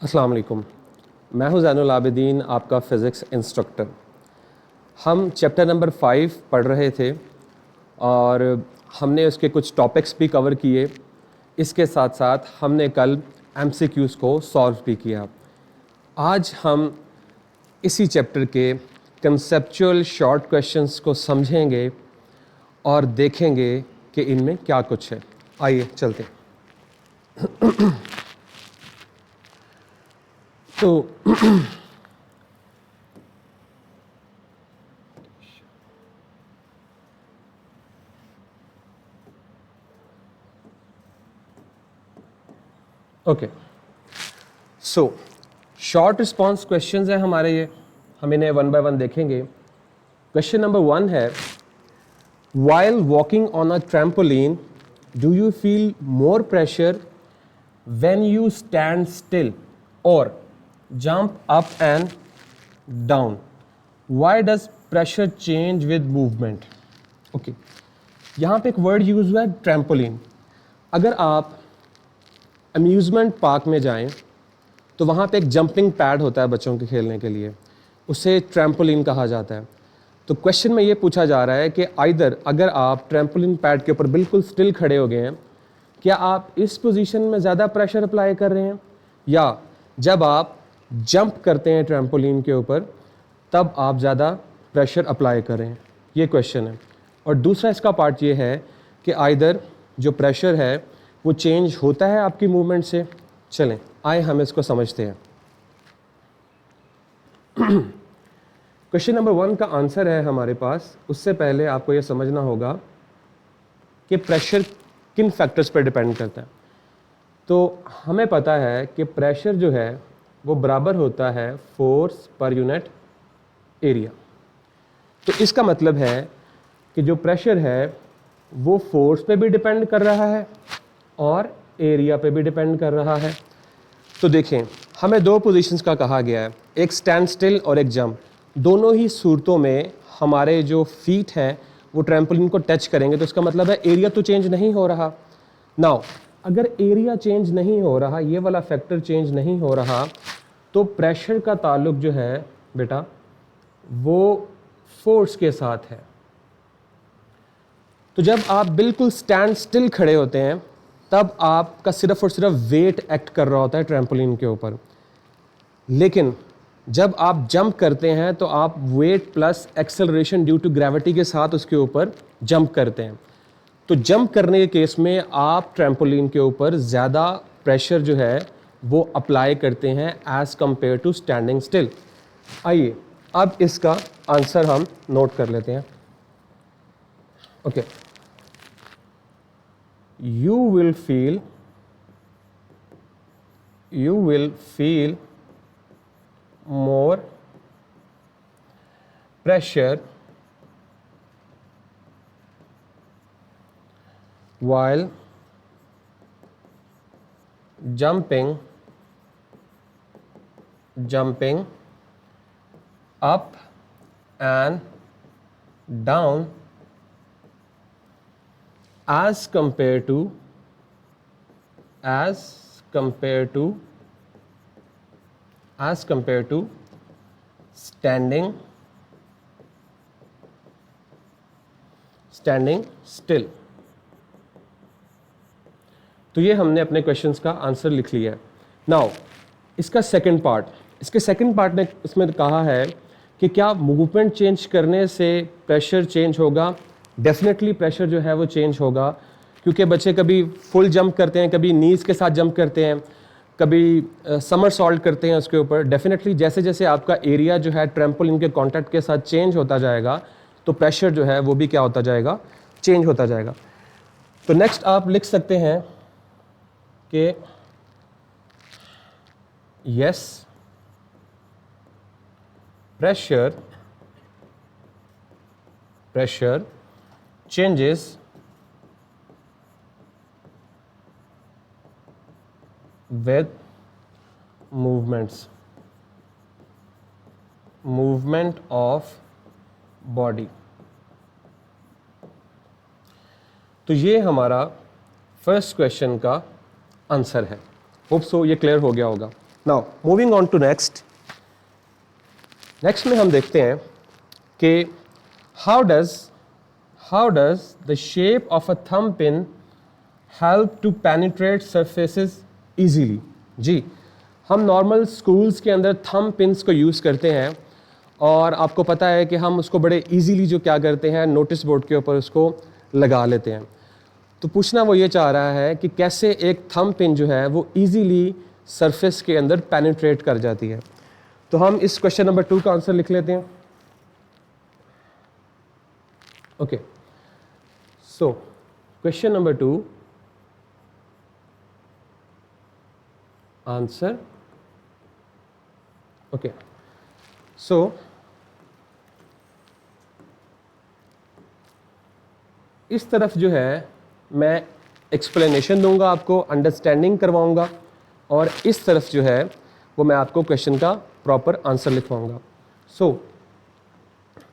अस्सलाम वालेकुम। मैं हूं ज़ैनुल आबिदीन, आपका फ़िज़िक्स इंस्ट्रक्टर। हम चैप्टर नंबर 5 पढ़ रहे थे और हमने उसके कुछ टॉपिक्स भी कवर किए। इसके साथ साथ हमने कल एमसीक्यूज़ को सॉल्व भी किया। आज हम इसी चैप्टर के कंसेप्चुअल शॉर्ट क्वेश्चंस को समझेंगे और देखेंगे कि इनमें क्या कुछ है। आइए चलते हैं। तो okay, so short response questions हैं हमारे ये। हम इन्हें वन बाय वन देखेंगे। क्वेश्चन नंबर 1 है, while walking on a trampoline do you feel more pressure when you stand still और jump up and down? Why does pressure change with movement? Okay, यहाँ पे एक वर्ड यूज हुआ है trampoline. अगर आप अम्यूज़मेंट पार्क में जाएं तो वहाँ पे एक जंपिंग पैड होता है बच्चों के खेलने के लिए, उसे ट्रैम्पोलिन कहा जाता है। तो क्वेश्चन में ये पूछा जा रहा है कि आइदर अगर आप ट्रैम्पोलिन पैड के ऊपर बिल्कुल स्टिल खड़े हो गए हैं, क्या आप इस पोजीशन में ज़्यादा प्रेशर अप्लाई कर रहे हैं, या जब आप जंप करते हैं ट्रैम्पोलिन के ऊपर तब आप ज़्यादा प्रेशर अप्लाई कर रहे हैं? ये क्वेश्चन है। और दूसरा इसका पार्ट ये है कि आइदर जो प्रेशर है वो चेंज होता है आपकी मूवमेंट से। चलें आए हम इसको समझते हैं। क्वेश्चन नंबर 1 का आंसर है हमारे पास। उससे पहले आपको यह समझना होगा कि प्रेशर किन फैक्टर्स पर डिपेंड करता है। तो हमें पता है कि प्रेशर जो है वो बराबर होता है फोर्स पर यूनिट एरिया। तो इसका मतलब है कि जो प्रेशर है वो फोर्स पे भी डिपेंड कर रहा है और एरिया पे भी डिपेंड कर रहा है। तो देखें, हमें दो पोजीशंस का कहा गया है, एक स्टैंड स्टिल और एक जंप। दोनों ही सूरतों में हमारे जो फीट हैं वो ट्रैम्पोलिन को टच करेंगे, तो इसका मतलब है एरिया तो चेंज नहीं हो रहा। नाउ अगर एरिया चेंज नहीं हो रहा, ये वाला फैक्टर चेंज नहीं हो रहा, तो प्रेशर का ताल्लुक जो है बेटा वो फोर्स के साथ है। तो जब आप बिल्कुल स्टैंड स्टिल खड़े होते हैं तब आपका सिर्फ और सिर्फ वेट एक्ट कर रहा होता है ट्रैम्पोलिन के ऊपर, लेकिन जब आप जंप करते हैं तो आप weight plus acceleration due to gravity के साथ उसके ऊपर जंप करते हैं। तो जंप करने के केस में आप ट्रैम्पोलिन के ऊपर ज़्यादा प्रेशर जो है वो अप्लाई करते हैं as compare to standing still. आइए अब इसका आंसर हम नोट कर लेते हैं। Okay, you will feel more pressure while jumping up and down as compared to standing still। तो ये हमने अपने क्वेश्चंस का आंसर लिख लिया है। नाउ इसका सेकंड पार्ट, इसके सेकंड पार्ट ने इसमें कहा है कि क्या मूवमेंट चेंज करने से प्रेशर चेंज होगा? डेफिनेटली प्रेशर जो है वो चेंज होगा, क्योंकि बच्चे कभी फुल जंप करते हैं, कभी नीज के साथ जंप करते हैं, कभी समर सॉल्ट करते हैं उसके ऊपर। डेफिनेटली जैसे जैसे आपका एरिया जो है ट्रैम्पोलिन के कांटेक्ट के साथ चेंज होता जाएगा तो प्रेशर जो है वो भी क्या होता जाएगा? चेंज होता जाएगा। तो नेक्स्ट आप लिख सकते हैं कि yes, pressure changes with movement of body। तो ये हमारा फर्स्ट क्वेश्चन का आंसर है। होप सो ये क्लियर हो गया होगा। Now moving on to next में हम देखते हैं कि how does the shape of a thumb pin help to penetrate surfaces easily. जी, हम नॉर्मल स्कूल्स के अंदर थंब पिन्स को यूज़ करते हैं और आपको पता है कि हम उसको बड़े इजीली जो क्या करते हैं, नोटिस बोर्ड के ऊपर उसको लगा लेते हैं। तो पूछना वो ये चाह रहा है कि कैसे एक थंब पिन जो है वो इजीली सरफेस के अंदर पेनिट्रेट कर जाती है। तो हम इस क्वेश्चन नंबर 2 का आंसर लिख लेते हैं। Okay, so question number 2 answer. Okay, so इस तरफ जो है मैं एक्सप्लेनेशन दूंगा, आपको अंडरस्टैंडिंग करवाऊंगा, और इस तरफ जो है वो मैं आपको क्वेश्चन का प्रॉपर आंसर लिखवाऊंगा। सो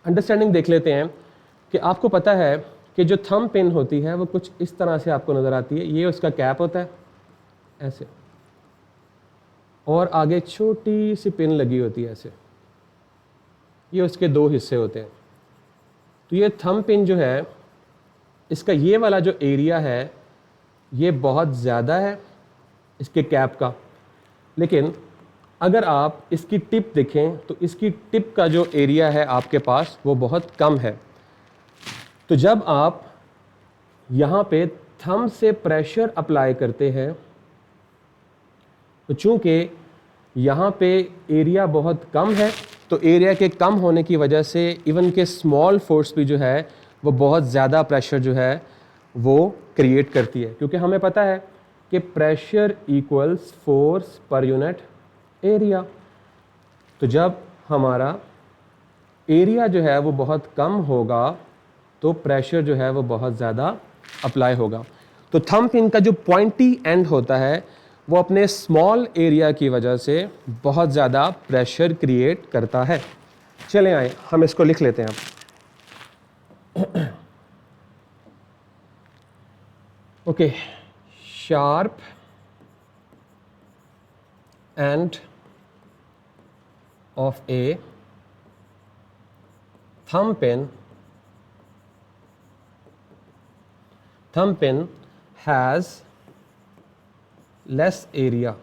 अंडरस्टैंडिंग देख लेते हैं कि आपको पता है कि जो थंब पिन होती है वो कुछ इस तरह से आपको नज़र आती है। ये उसका कैप होता है ऐसे, और आगे छोटी सी पिन लगी होती है ऐसे। ये उसके 2 हिस्से होते हैं। तो ये थंब पिन जो है, इसका ये वाला जो एरिया है ये बहुत ज़्यादा है इसके कैप का, लेकिन अगर आप इसकी टिप देखें तो इसकी टिप का जो एरिया है आपके पास वो बहुत कम है। तो जब आप यहाँ पे थंब से प्रेशर अप्लाई करते हैं तो चूँकि यहाँ पे एरिया बहुत कम है, तो एरिया के कम होने की वजह से इवन के स्मॉल फोर्स भी जो है वो बहुत ज़्यादा प्रेशर जो है वो क्रिएट करती है, क्योंकि हमें पता है कि pressure equals force per unit area. तो जब हमारा एरिया जो है वो बहुत कम होगा तो प्रेशर जो है वो बहुत ज़्यादा अप्लाई होगा। तो थंब पिन का जो पॉइंटी एंड होता है वो अपने स्मॉल एरिया की वजह से बहुत ज़्यादा प्रेशर क्रिएट करता है। चलें आए हम इसको लिख लेते हैं अब। Okay, sharp and of a thumb pin has less area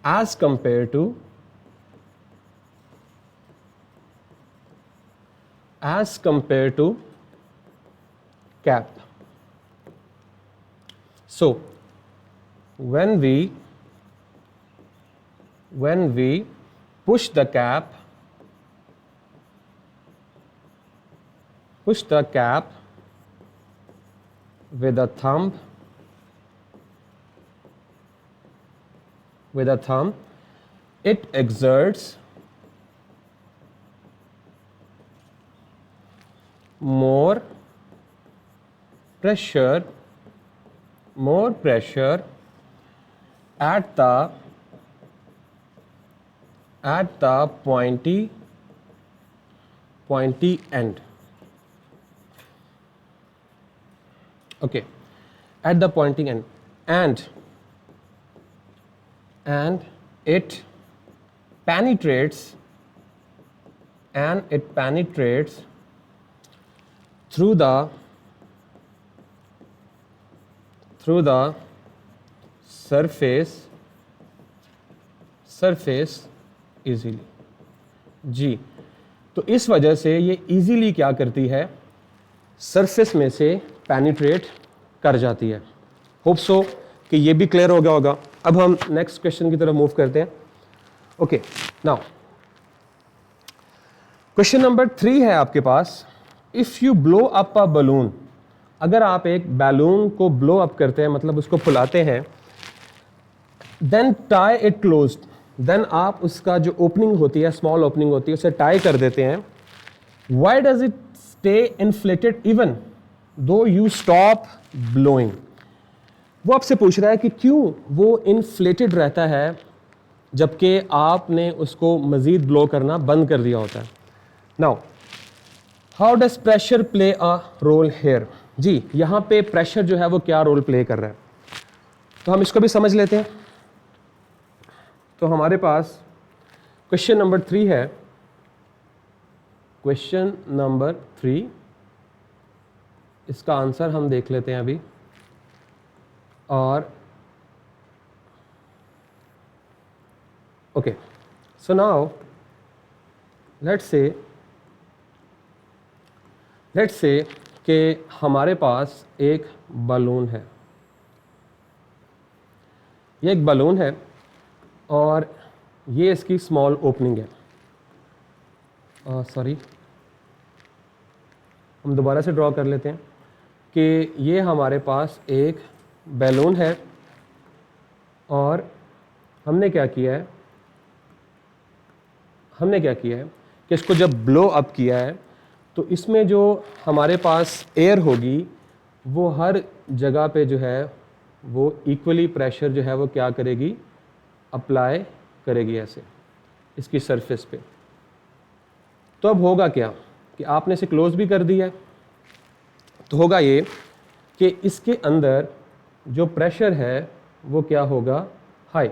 as compared to cap. So when we push the cap with a thumb, it exerts more pressure at the pointy end. Okay, at the pointing end, and it penetrates through the surface easily. जी, तो इस वजह से ये easily क्या करती है, surface में से पेनिट्रेट कर जाती है। होप सो कि ये भी क्लियर हो गया होगा। अब हम नेक्स्ट क्वेश्चन की तरफ मूव करते हैं। ओके, नाउ क्वेश्चन नंबर 3 है आपके पास। If you blow up a balloon, अगर आप एक बैलून को ब्लो अप करते हैं, मतलब उसको फुलाते हैं, then tie it closed, then आप उसका जो ओपनिंग होती है, स्मॉल ओपनिंग होती है, उसे टाई कर देते हैं। Why does it stay inflated even though you stop blowing? वो आपसे पूछ रहा है कि क्यों वो इन्फ्लेटेड रहता है जबकि आपने उसको मजीद ब्लो करना बंद कर दिया होता है। Now how does pressure play a role here? जी, यहाँ पे प्रेशर जो है वो क्या रोल प्ले कर रहा है? तो हम इसको भी समझ लेते हैं। तो हमारे पास क्वेश्चन नंबर 3 है। क्वेश्चन नंबर 3, इसका आंसर हम देख लेते हैं अभी। और okay, so now let's say कि हमारे पास एक बलून है। ये एक बलून है और ये इसकी स्मॉल ओपनिंग है। सॉरी, हम दोबारा से ड्रॉ कर लेते हैं कि ये हमारे पास एक बैलून है और हमने क्या किया है कि इसको जब ब्लो अप किया है तो इसमें जो हमारे पास एयर होगी वो हर जगह पे जो है वो इक्वली प्रेशर जो है वो क्या करेगी, अप्लाई करेगी ऐसे इसकी सरफेस पे। तो अब होगा क्या कि आपने इसे क्लोज भी कर दिया है, तो होगा ये कि इसके अंदर जो प्रेशर है वो क्या होगा, हाई।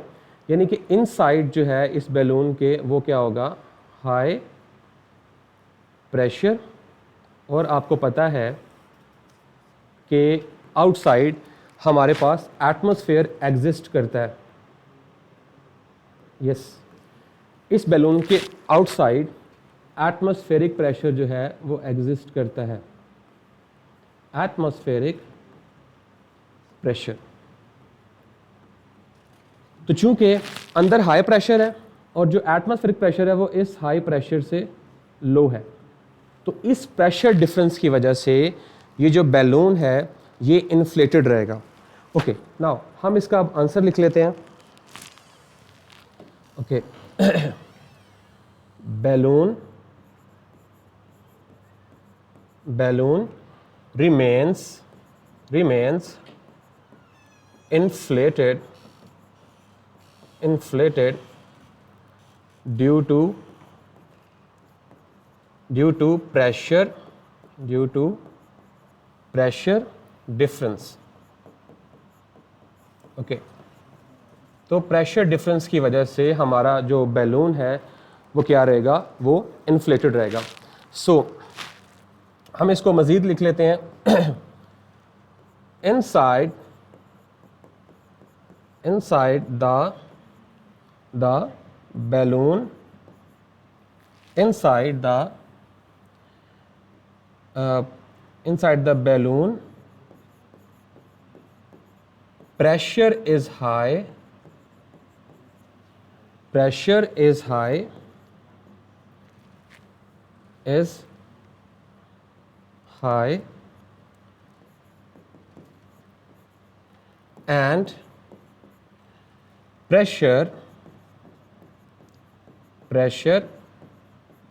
यानी कि इनसाइड जो है इस बैलून के वो क्या होगा, हाई प्रेशर। और आपको पता है कि आउटसाइड हमारे पास एटमॉस्फेयर एग्जिस्ट करता है। यस, इस बैलून के आउटसाइड एटमॉस्फेरिक प्रेशर जो है वो एग्जिस्ट करता है, एटमॉस्फेरिक प्रेशर। तो चूंकि अंदर हाई प्रेशर है और जो एटमॉस्फेरिक प्रेशर है वो इस हाई प्रेशर से लो है, तो इस प्रेशर डिफरेंस की वजह से ये जो बैलून है ये इन्फ्लेटेड रहेगा। ओके, नाउ हम इसका अब आंसर लिख लेते हैं। Okay, balloon remains inflated due to pressure difference। Okay, तो प्रेशर डिफरेंस की वजह से हमारा जो बैलून है वो क्या रहेगा, वो इन्फ्लेटेड रहेगा। सो हम इसको मज़ीद लिख लेते हैं। inside the balloon, inside the balloon, pressure is high, and pressure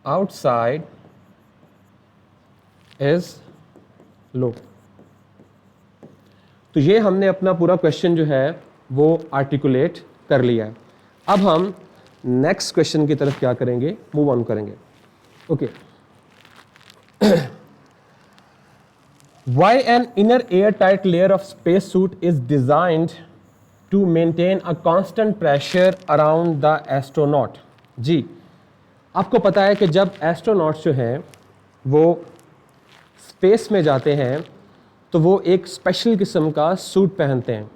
outside is low। तो ये हमने अपना पूरा क्वेश्चन जो है वो आर्टिकुलेट कर लिया है। अब हम नेक्स्ट क्वेश्चन की तरफ क्या करेंगे, मूव ऑन करेंगे। Okay, Why an inner airtight layer of spacesuit is designed to maintain a constant pressure around the astronaut? जी, आपको पता है कि जब एस्ट्रोनॉट्स जो हैं वो स्पेस में जाते हैं तो वो एक स्पेशल किस्म का सूट पहनते हैं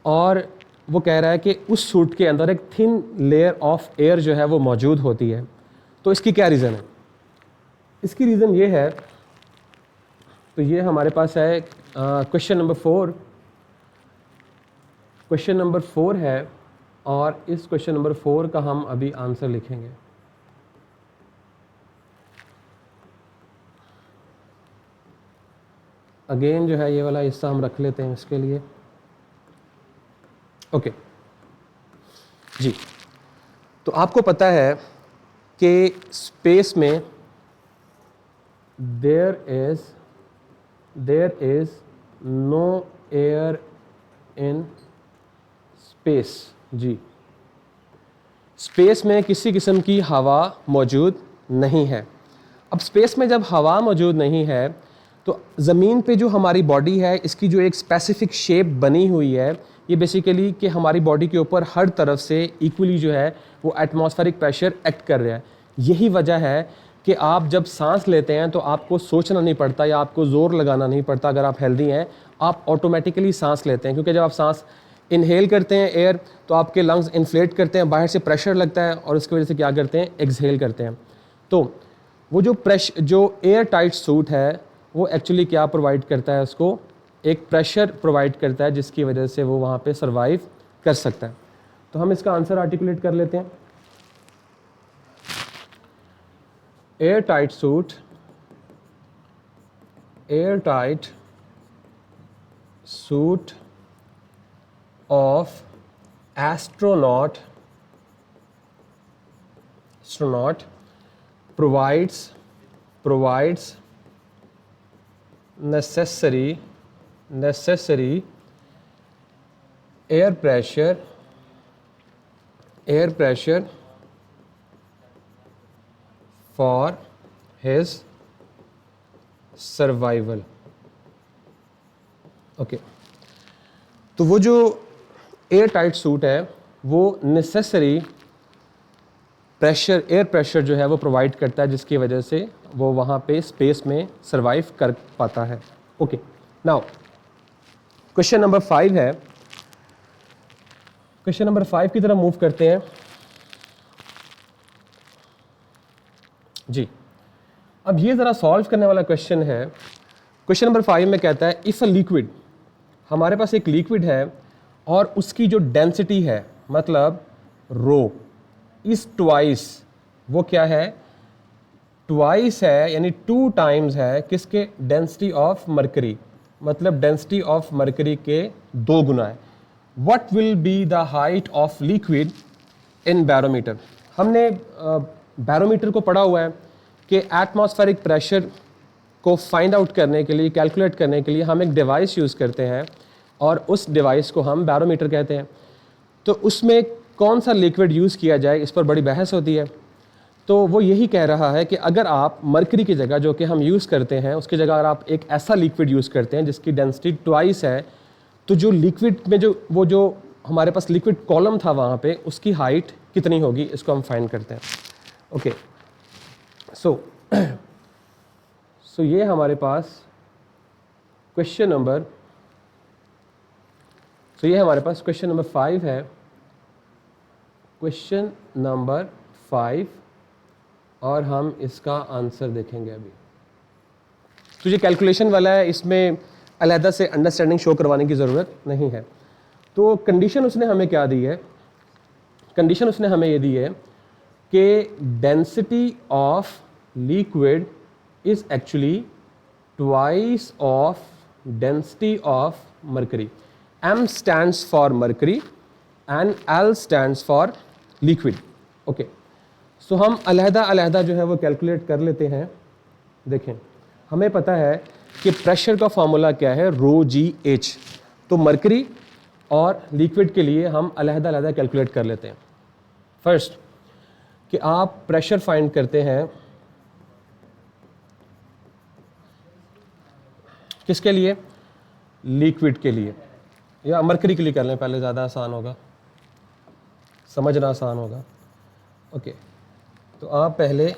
और वो कह रहा है कि उस सूट के अंदर एक थिन लेयर ऑफ एयर जो है वो मौजूद होती है। तो इसकी क्या रीज़न है? इसकी रीज़न ये है, तो ये हमारे पास है क्वेश्चन नंबर 4। क्वेश्चन नंबर 4 है और इस क्वेश्चन नंबर 4 का हम अभी आंसर लिखेंगे। अगेन जो है ये वाला हिस्सा हम रख लेते हैं इसके लिए। ओके जी, तो आपको पता है कि स्पेस में there is no air in space। जी, स्पेस में किसी किस्म की हवा मौजूद नहीं है। अब स्पेस में जब हवा मौजूद नहीं है तो ज़मीन पे जो हमारी बॉडी है इसकी जो एक स्पेसिफिक शेप बनी हुई है ये बेसिकली कि हमारी बॉडी के ऊपर हर तरफ से इक्वली जो है वो एटमॉस्फेरिक प्रेशर एक्ट कर रहा है। यही वजह है कि आप जब सांस लेते हैं तो आपको सोचना नहीं पड़ता या आपको ज़ोर लगाना नहीं पड़ता। अगर आप हेल्दी हैं आप ऑटोमेटिकली सांस लेते हैं, क्योंकि जब आप सांस इनहेल करते हैं एयर तो आपके लंग्स इन्फ्लेट करते हैं, बाहर से प्रेशर लगता है और इसकी वजह से क्या करते हैं, एक्सहेल करते हैं। तो वो जो एयर टाइट सूट है वो एक्चुअली क्या प्रोवाइड करता है, उसको एक प्रेशर प्रोवाइड करता है जिसकी वजह से वो वहाँ पे सरवाइव कर सकता है। तो हम इसका आंसर आर्टिकुलेट कर लेते हैं। Air tight suit, air tight suit of astronaut provides necessary air pressure for his survival। Okay, तो वो जो एयर टाइट सूट है वो नेसेसरी एयर प्रेशर जो है वो प्रोवाइड करता है जिसकी वजह से वो वहाँ पे स्पेस में सरवाइव कर पाता है। ओके, नाउ क्वेश्चन नंबर 5 है। क्वेश्चन नंबर 5 की तरफ मूव करते हैं जी। अब ये ज़रा सॉल्व करने वाला क्वेश्चन है। क्वेश्चन नंबर 5 में कहता है इफ़ अ लिक्विड, हमारे पास एक लिक्विड है और उसकी जो डेंसिटी है मतलब रो इस ट्वाइस, वो क्या है, ट्वाइस है यानी 2 टाइम्स है किसके, डेंसिटी ऑफ मरकरी, मतलब डेंसिटी ऑफ मरकरी के 2 गुना है। What will be the height of liquid in barometer. हमने बैरोमीटर को पढ़ा हुआ है कि एटमॉस्फेरिक प्रेशर को फाइंड आउट करने के लिए, कैलकुलेट करने के लिए हम एक डिवाइस यूज़ करते हैं और उस डिवाइस को हम बैरोमीटर कहते हैं। तो उसमें कौन सा लिक्विड यूज़ किया जाए इस पर बड़ी बहस होती है। तो वो यही कह रहा है कि अगर आप मरकरी की जगह जो कि हम यूज़ करते हैं उसकी जगह अगर आप एक ऐसा लिक्विड यूज़ करते हैं जिसकी डेंसिटी ट्वाइस है, तो जो लिक्विड में जो हमारे पास लिक्विड कॉलम था वहाँ पे उसकी हाइट कितनी होगी, इसको हम फाइंड करते हैं। ओके, सो ये हमारे पास क्वेश्चन नंबर, ये हमारे पास क्वेश्चन नंबर 5 है। क्वेश्चन नंबर 5 और हम इसका आंसर देखेंगे अभी। तो ये कैलकुलेशन वाला है, इसमें अलहदा से अंडरस्टैंडिंग शो करवाने की ज़रूरत नहीं है। तो कंडीशन उसने हमें क्या दी है, कंडीशन उसने हमें ये दी है कि density of liquid is actually twice of density of mercury. M stands for mercury and L stands for liquid। Okay, so हम अलहदा जो है वो कैलकुलेट कर लेते हैं। देखें, हमें पता है कि प्रेशर का फॉर्मूला क्या है, रो जी एच। तो मरकरी और लिक्विड के लिए हम अलहदा कैलकुलेट कर लेते हैं। फर्स्ट कि आप प्रेशर फाइंड करते हैं किसके लिए, लिक्विड के लिए, या मरकरी के लिए कर लें पहले, ज़्यादा आसान होगा, समझना आसान होगा। ओके, तो आप पहले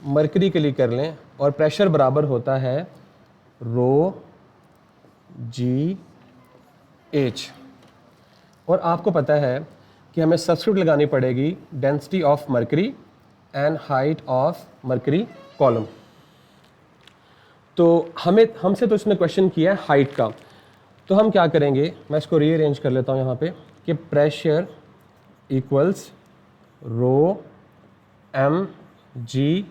मरकरी के लिए कर लें और प्रेशर बराबर होता है रो जी एच। और आपको पता है कि हमें सब्स्टिट्यूट लगानी पड़ेगी density of mercury and height of mercury column. तो हमसे तो इसने क्वेश्चन किया है हाइट का, तो हम क्या करेंगे, मैं इसको रीअरेंज कर लेता हूँ यहाँ पे कि प्रेशर इक्वल्स रो एम जी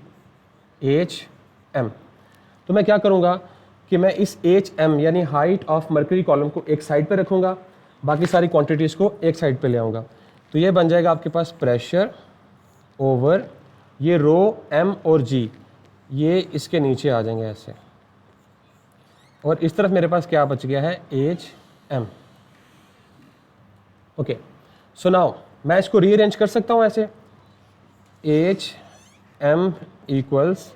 एच एम। तो मैं क्या करूँगा कि मैं इस एच एम यानी हाइट ऑफ मरकरी कॉलम को एक साइड पे रखूँगा, बाकी सारी क्वांटिटीज़ को एक साइड पे ले आऊँगा। तो ये बन जाएगा आपके पास प्रेशर ओवर ये रो एम और जी, ये इसके नीचे आ जाएंगे ऐसे, और इस तरफ मेरे पास क्या बच गया है, H M. Okay, so now मैं इसको रीअरेंज कर सकता हूँ ऐसे, H M equals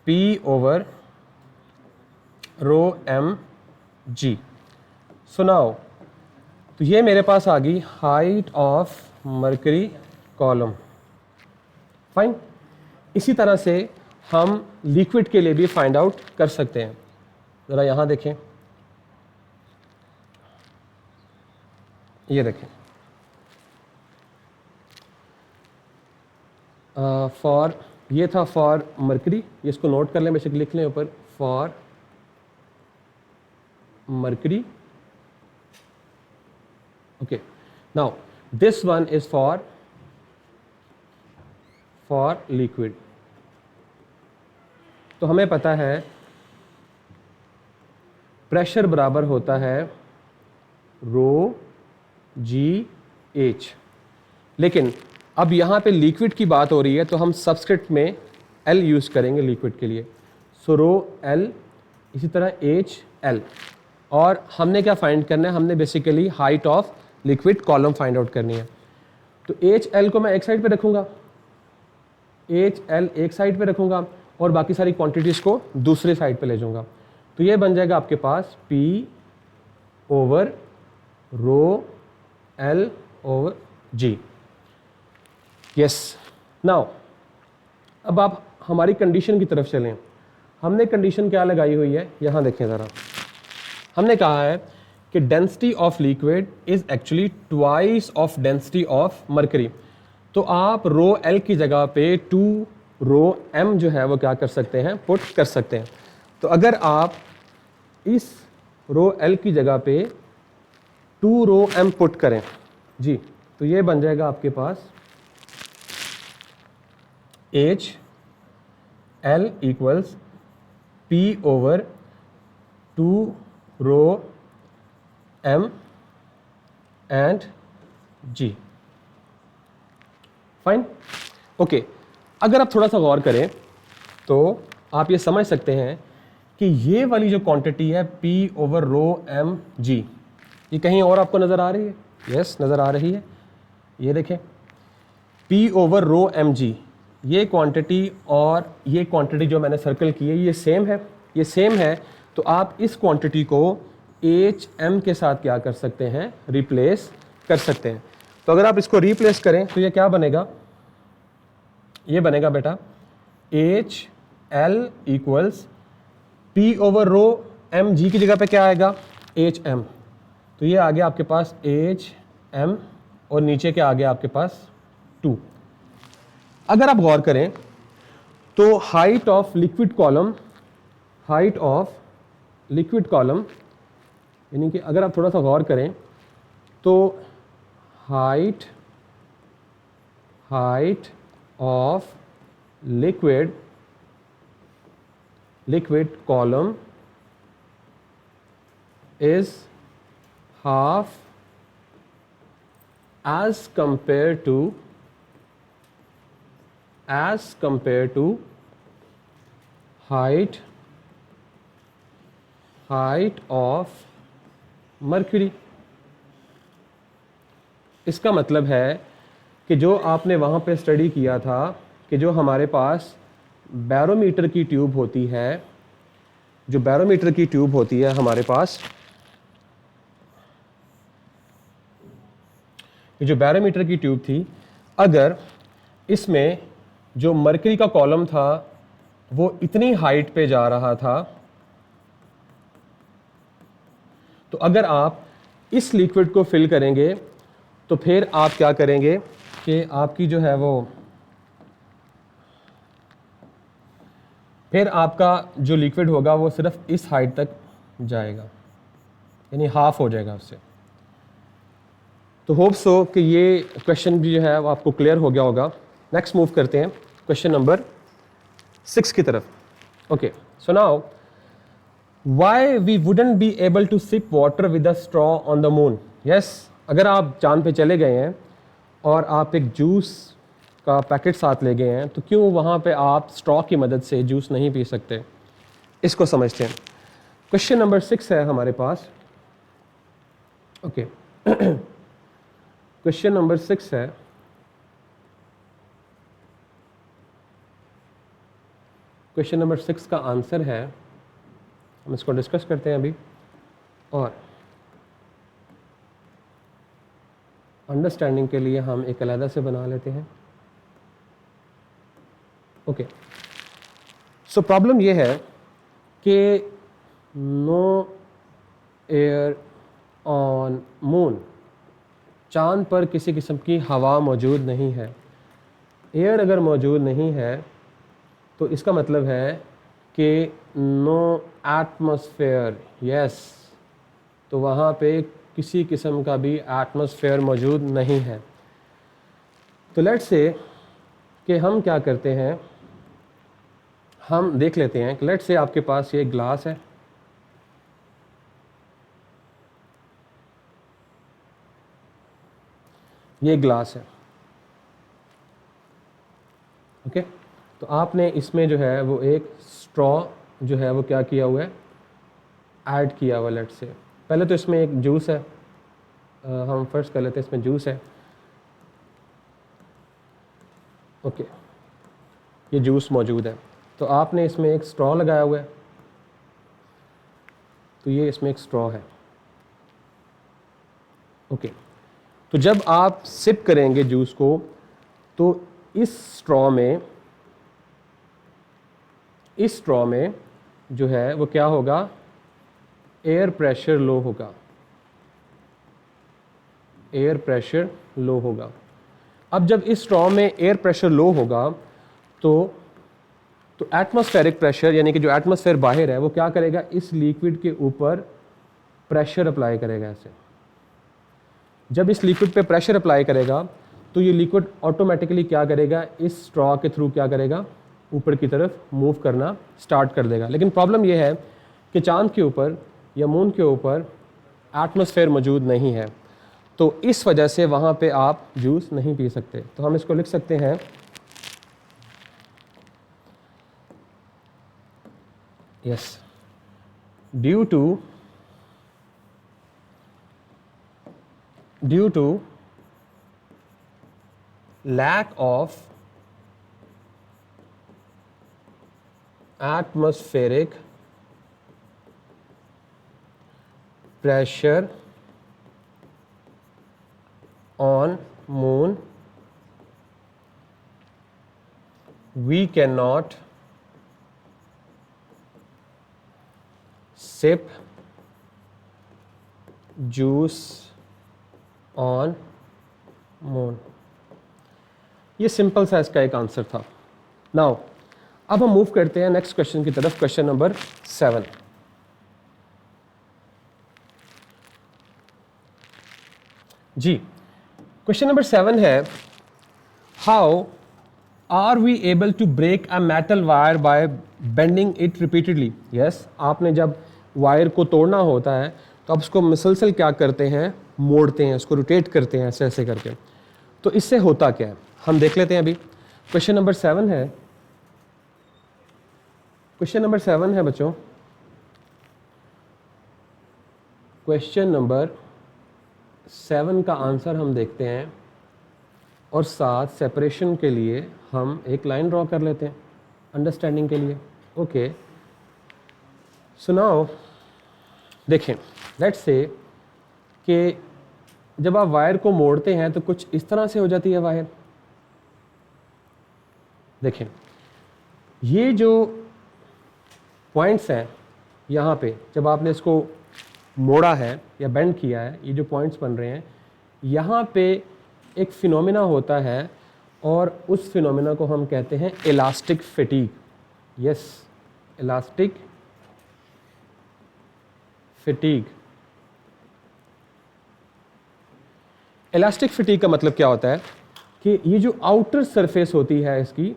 P over rho M g. So now तो ये मेरे पास आ गई height of mercury column. Fine. इसी तरह से हम लिक्विड के लिए भी फाइंड आउट कर सकते हैं। ज़रा यहाँ देखें, ये देखें, फॉर, ये था फॉर मरकरी, ये इसको नोट कर लें, बेसिक लिख लें ऊपर, for mercury. Okay, now this one is for liquid. तो हमें पता है प्रेशर बराबर होता है रो जी एच, लेकिन अब यहाँ पे लिक्विड की बात हो रही है तो हम सबस्क्रिप्ट में एल यूज़ करेंगे लिक्विड के लिए। सो रो एल, इसी तरह एच एल। और हमने क्या फाइंड करना है, हमने basically height of liquid column find out करनी है। तो एच एल को मैं एक साइड पे रखूँगा, एच एल एक साइड पे रखूँगा और बाकी सारी क्वांटिटीज़ को दूसरे साइड पे ले जाऊँगा। तो ये बन जाएगा आपके पास P ओवर रो L over G। Yes, now अब आप हमारी कंडीशन की तरफ चलें। हमने कंडीशन क्या लगाई हुई है, यहाँ देखें ज़रा। हमने कहा है कि density of liquid is actually twice of density of mercury. तो आप रो एल की जगह पे 2 रो एम जो है वो क्या कर सकते हैं, पुट कर सकते हैं। तो अगर आप इस रो एल की जगह पे 2 रो एम पुट करें जी, तो ये बन जाएगा आपके पास H L equals P over 2 rho M and g. Fine, okay. अगर आप थोड़ा सा गौर करें तो आप ये समझ सकते हैं कि ये वाली जो क्वांटिटी है P ओवर रो एम जी, ये कहीं और आपको नज़र आ रही है? यस, नज़र आ रही है। ये देखें, P ओवर रो एम जी, ये क्वांटिटी और ये क्वांटिटी जो मैंने सर्कल की है ये सेम है, ये सेम है। तो आप इस क्वांटिटी को एच एम के साथ क्या कर सकते हैं, रिप्लेस कर सकते हैं। तो अगर आप इसको रिप्लेस करें तो ये क्या बनेगा, ये बनेगा बेटा H L equals P over rho M g की जगह पे क्या आएगा, एच एम। तो ये आ गया आपके पास एच एम और नीचे क्या आ गया आपके पास 2। अगर आप गौर करें तो height of liquid column, height of liquid column, यानी कि अगर आप थोड़ा सा गौर करें तो height of liquid column is half as compared to height of mercury। इसका मतलब है कि जो आपने वहाँ पे स्टडी किया था कि जो हमारे पास बैरोमीटर की ट्यूब होती है, जो बैरोमीटर की ट्यूब होती है हमारे पास, ये जो बैरोमीटर की ट्यूब थी, अगर इसमें जो मरकरी का कॉलम था वो इतनी हाइट पे जा रहा था, तो अगर आप इस लिक्विड को फिल करेंगे तो फिर आप क्या करेंगे कि आपकी जो है वो, फिर आपका जो लिक्विड होगा वो सिर्फ इस हाइट तक जाएगा, यानी हाफ हो जाएगा उससे। तो होप सो कि ये क्वेश्चन भी जो है वो आपको क्लियर हो गया होगा। नेक्स्ट मूव करते हैं क्वेश्चन नंबर 6 की तरफ। Okay, so now why we wouldn't be able to sip water with a straw on the moon. Yes, अगर आप चांद पे चले गए हैं और आप एक जूस का पैकेट साथ ले गए हैं तो क्यों वहाँ पे आप स्ट्रॉ की मदद से जूस नहीं पी सकते, इसको समझते हैं। क्वेश्चन नंबर 6 है हमारे पास। ओके, क्वेश्चन नंबर 6 है, क्वेश्चन नंबर 6 का आंसर है, हम इसको डिस्कस करते हैं अभी। और अंडरस्टैंडिंग के लिए हम एक अलग से बना लेते हैं। ओके, सो प्रॉब्लम ये है कि नो एयर ऑन मून, चांद पर किसी किस्म की हवा मौजूद नहीं है। एयर अगर मौजूद नहीं है तो इसका मतलब है कि नो एटमॉस्फेयर, यस, तो वहाँ पे किसी किस्म का भी एटमॉस्फेयर मौजूद नहीं है। तो लेट्स से कि हम क्या करते हैं, हम देख लेते हैं कि लेट्स से आपके पास ये ग्लास है, ये ग्लास है, ओके। तो आपने इसमें जो है वो एक स्ट्रॉ जो है वो क्या किया हुआ है, ऐड किया हुआ। लेट्स से पहले तो इसमें एक जूस है, हम फर्स्ट कर लेते हैं, इसमें जूस है, ओके, ये जूस मौजूद है। तो आपने इसमें एक स्ट्रॉ लगाया हुआ है, तो ये इसमें एक स्ट्रॉ है, ओके। तो जब आप सिप करेंगे जूस को तो इस स्ट्रॉ में जो है वो क्या होगा, एयर प्रेशर लो होगा, एयर प्रेशर लो होगा। अब जब इस स्ट्रॉ में एयर प्रेशर लो होगा तो एटमॉस्फेरिक प्रेशर यानी कि जो एटमॉस्फेयर बाहर है वो क्या करेगा, इस लिक्विड के ऊपर प्रेशर अप्लाई करेगा ऐसे। जब इस लिक्विड पे प्रेशर अप्लाई करेगा तो ये लिक्विड ऑटोमेटिकली क्या करेगा, इस स्ट्रॉ के थ्रू क्या करेगा, ऊपर की तरफ मूव करना स्टार्ट कर देगा। लेकिन प्रॉब्लम ये है कि चांद के ऊपर या मून के ऊपर एटमॉस्फेयर मौजूद नहीं है, तो इस वजह से वहाँ पे आप जूस नहीं पी सकते। तो हम इसको लिख सकते हैं, yes, due to lack of atmospheric pressure on moon, we cannot sip juice on moon। ये सिंपल सा इसका एक आंसर था। नाउ अब हम मूव करते हैं नेक्स्ट क्वेश्चन की तरफ, क्वेश्चन नंबर 7। जी, क्वेश्चन नंबर 7 है, how are we able to break a metal wire by bending it repeatedly. Yes, आपने जब वायर को तोड़ना होता है तो आप उसको मुसलसल क्या करते हैं, मोड़ते हैं, उसको रोटेट करते हैं ऐसे ऐसे करके। तो इससे होता क्या है हम देख लेते हैं। अभी क्वेश्चन नंबर 7 है, क्वेश्चन नंबर 7 है बच्चों, क्वेश्चन नंबर 7 का आंसर हम देखते हैं और साथ सेपरेशन के लिए हम एक लाइन ड्रॉ कर लेते हैं अंडरस्टैंडिंग के लिए, ओके। सो नाउ देखें, लेट्स से कि जब आप वायर को मोड़ते हैं तो कुछ इस तरह से हो जाती है वायर। देखें, ये जो पॉइंट्स हैं यहाँ पे, जब आपने इसको मोड़ा है या बेंड किया है, ये जो पॉइंट्स बन रहे हैं, यहाँ पे एक फिनोमेना होता है और उस फिनोमेना को हम कहते हैं elastic fatigue. Yes, elastic fatigue. Elastic fatigue का मतलब क्या होता है कि ये जो आउटर सरफेस होती है इसकी,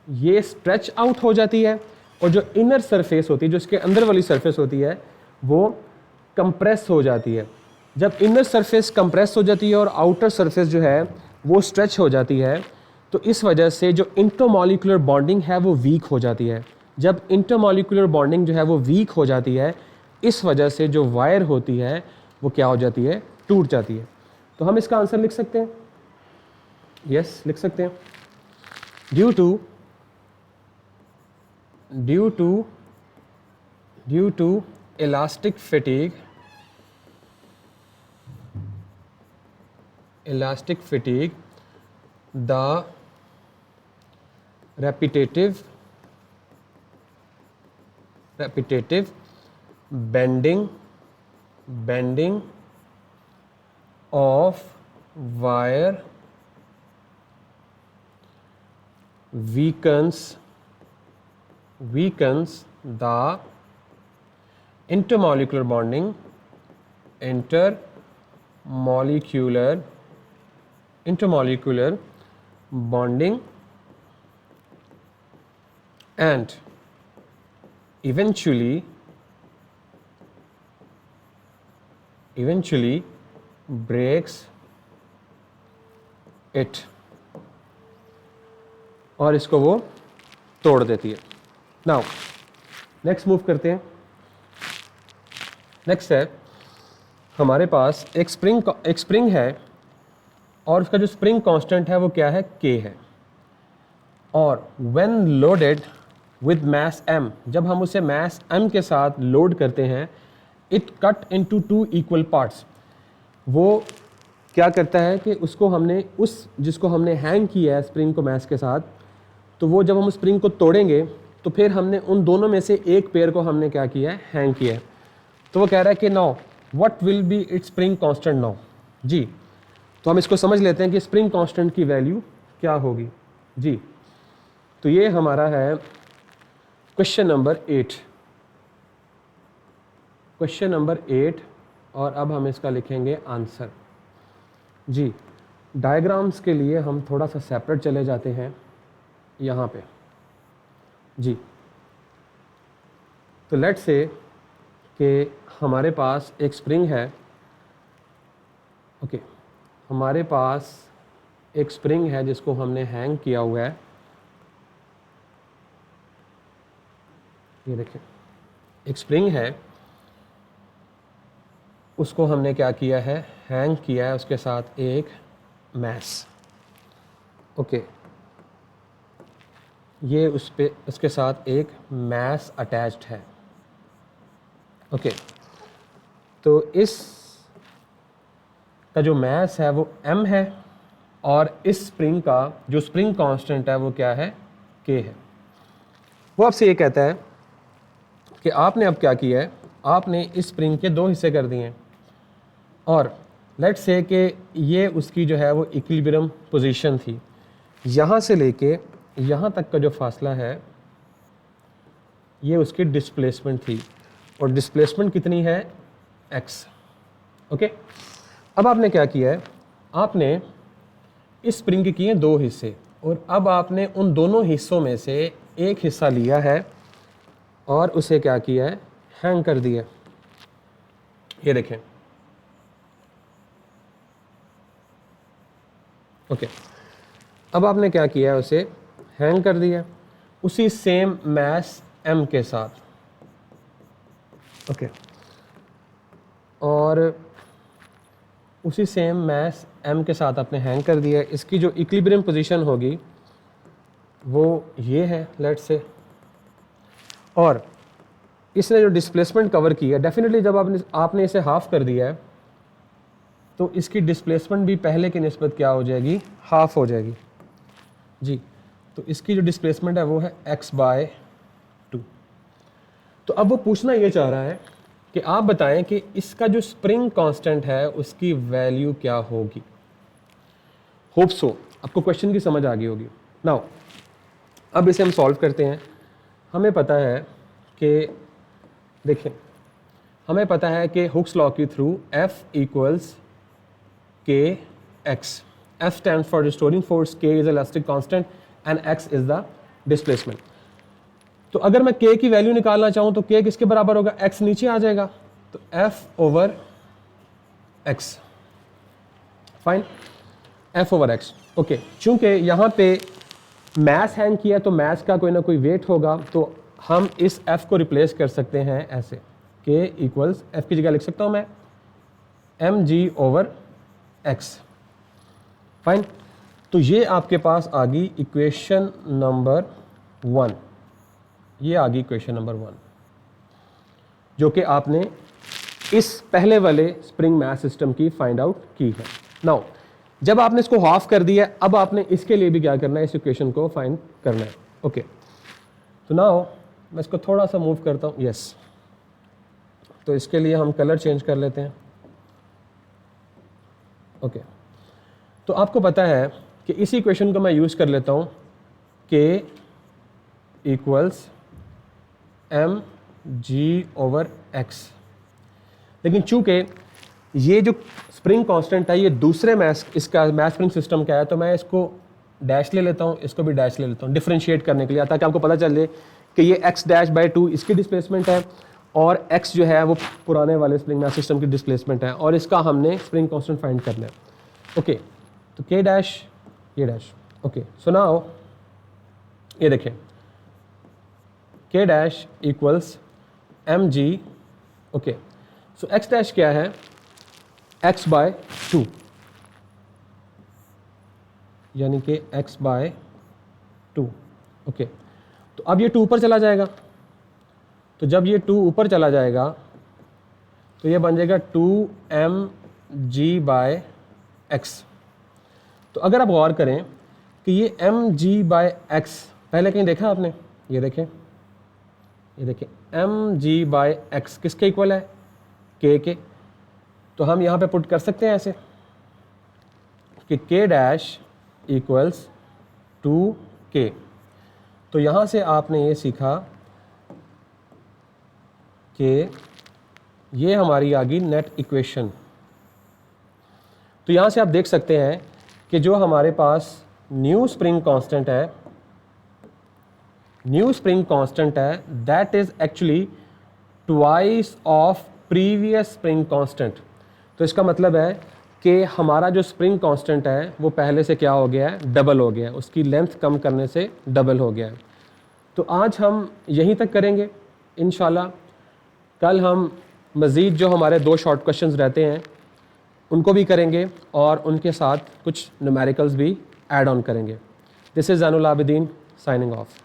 ये स्ट्रेच आउट हो जाती है और जो इनर सरफेस होती है, जो इसके अंदर वाली सरफेस होती है, वो कंप्रेस हो जाती है। जब इनर सरफेस कंप्रेस हो जाती है और आउटर सरफेस जो है वो स्ट्रेच हो जाती है, तो इस वजह से जो इंटरमॉलिक्यूलर बॉन्डिंग है वो वीक हो जाती है। जब इंटरमॉलिक्यूलर बॉन्डिंग जो है वो वीक हो जाती है, इस वजह से जो वायर होती है वो क्या हो जाती है, टूट जाती है। तो हम इसका आंसर लिख सकते हैं, यस, लिख सकते हैं, due to elastic fatigue, elastic fatigue, the repetitive bending of wire weakens the intermolecular bonding and eventually breaks it, और इसको वो तोड़ देती है। नाउ नेक्स्ट मूव करते हैं। नेक्स्ट है हमारे पास एक स्प्रिंग है और उसका जो स्प्रिंग कांस्टेंट है वो क्या है, K है, और when loaded with mass m, जब हम उसे मास m के साथ लोड करते हैं, it cut into 2 equal parts. वो क्या करता है कि उसको हमने जिसको हमने हैंग किया है स्प्रिंग को मास के साथ, तो वो जब हम स्प्रिंग को तोड़ेंगे तो फिर हमने उन दोनों में से एक पेयर को हमने क्या किया है, हैंग किया है। तो वो कह रहा है कि now what will be its spring constant now. जी, तो हम इसको समझ लेते हैं कि स्प्रिंग कांस्टेंट की वैल्यू क्या होगी। जी, तो ये हमारा है क्वेश्चन नंबर 8, और अब हम इसका लिखेंगे आंसर। जी, डायग्राम्स के लिए हम थोड़ा सा सेपरेट चले जाते हैं यहाँ पे। जी, तो लेट्स से कि हमारे पास एक स्प्रिंग है। ओके, हमारे पास एक स्प्रिंग है जिसको हमने हैंग किया हुआ है। ये देखें, एक स्प्रिंग है, उसको हमने क्या किया है, हैंग किया है, उसके साथ एक मैस। ओके, ये उसके साथ एक मैस अटैच्ड है। ओके, तो इस का जो मैस है वो m है, और इस स्प्रिंग का जो स्प्रिंग कांस्टेंट है वो क्या है, K है। वो आपसे ये कहता है कि आपने अब क्या किया है, आपने इस स्प्रिंग के 2 हिस्से कर दिए हैं, और लेट्स से कि ये उसकी जो है वो इक्विलिब्रियम पोजीशन थी। यहाँ से लेके यहाँ तक का जो फासला है ये उसकी डिस्प्लेसमेंट थी, और डिस्प्लेसमेंट कितनी है, x। ओके, अब आपने क्या किया है, आपने इस स्प्रिंग के किए 2 हिस्से, और अब आपने उन दोनों हिस्सों में से एक हिस्सा लिया है और उसे क्या किया है, हैंग कर दिया। ये देखें। ओके, अब आपने क्या किया है, उसे हैंग कर दिया उसी सेम मैस m के साथ। ओके, और उसी सेम मैस m के साथ आपने हैंग कर दिया। इसकी जो इक्विलिब्रियम पोजीशन होगी वो ये है, लेट्स से, और इसने जो डिस्प्लेसमेंट कवर की है, डेफिनेटली जब आपने इसे हाफ कर दिया है तो इसकी डिस्प्लेसमेंट भी पहले की निस्बत क्या हो जाएगी, हाफ हो जाएगी। जी, तो इसकी जो डिस्प्लेसमेंट है वो है x/2। तो अब वो पूछना ये चाह रहा है कि आप बताएं कि इसका जो स्प्रिंग कांस्टेंट है उसकी वैल्यू क्या होगी। होप सो आपको क्वेश्चन की समझ आ गई होगी। नाउ अब इसे हम सॉल्व करते हैं। हमें पता है कि देखें, हमें पता है कि हुक्स लॉ के through F = kx। F stands for restoring force, K is elastic constant and x is the displacement। तो अगर मैं K की वैल्यू निकालना चाहूं तो K किसके बराबर होगा, x नीचे आ जाएगा, तो F/x। Fine, F/x। ओके, चूंकि यहाँ पे मैस हैंग किया तो मैस का कोई ना कोई वेट होगा, तो हम इस F को रिप्लेस कर सकते हैं ऐसे, K = F की जगह लिख सकता हूँ मैं mg/x। फाइन, तो ये आपके पास आ गई इक्वेशन नंबर 1। ये आ गई इक्वेशन नंबर 1 जो कि आपने इस पहले वाले स्प्रिंग मैस सिस्टम की फाइंड आउट की है। नाउ जब आपने इसको हाफ कर दिया है, अब आपने इसके लिए भी क्या करना है, इस इक्वेशन को फाइंड करना है। ओके, तो नाउ मैं इसको थोड़ा सा मूव करता हूँ, यस। तो इसके लिए हम कलर चेंज कर लेते हैं। ओके, तो आपको पता है कि इसी इक्वेशन को मैं यूज़ कर लेता हूँ, k equals M G over X. लेकिन चूंकि ये जो स्प्रिंग कांस्टेंट है ये दूसरे इसका मैथ स्प्रिंग सिस्टम का है, तो मैं इसको डैश ले लेता हूँ, इसको भी डैश ले लेता हूँ डिफरेंशिएट करने के लिए, ताकि आपको पता चल जाए कि ये एक्स डैश बाई 2 इसकी डिस्प्लेसमेंट है और एक्स जो है वो पुराने वाले स्प्रिंग मैथ सिस्टम की डिस्प्लेसमेंट है, और इसका हमने स्प्रिंग कांस्टेंट फाइंड करना है। ओके, तो के डैश ये डैश। ओके, सो नाउ ये देखें, K dash equals M g. Okay, so X dash क्या है, एक्स बाय 2, यानी कि x बाय 2। ओके, तो अब ये 2 ऊपर चला जाएगा, तो जब ये 2 ऊपर चला जाएगा तो ये बन जाएगा 2mg बाय एक्स। तो अगर आप गौर करें कि ये mg बाय एक्स पहले कहीं देखा आपने, ये देखें, ये देखें mg बाय एक्स किसके इक्वल है, k के। तो हम यहाँ पे पुट कर सकते हैं ऐसे कि k डैश इक्वल्स 2k। तो यहाँ से आपने ये सीखा कि ये हमारी आ गई नेट इक्वेशन। तो यहाँ से आप देख सकते हैं कि जो हमारे पास न्यू स्प्रिंग कांस्टेंट है, that is actually twice of previous spring constant. तो इसका मतलब है कि हमारा जो स्प्रिंग कांस्टेंट है वो पहले से क्या हो गया है, डबल हो गया है, उसकी लेंथ कम करने से डबल हो गया है। तो आज हम यहीं तक करेंगे इंशाल्लाह। कल हम मज़ीद जो हमारे 2 शॉर्ट क्वेश्चंस रहते हैं उनको भी करेंगे और उनके साथ कुछ न्यूमेरिकल्स भी ऐड ऑन करेंगे। This is Zainul Abidin signing off.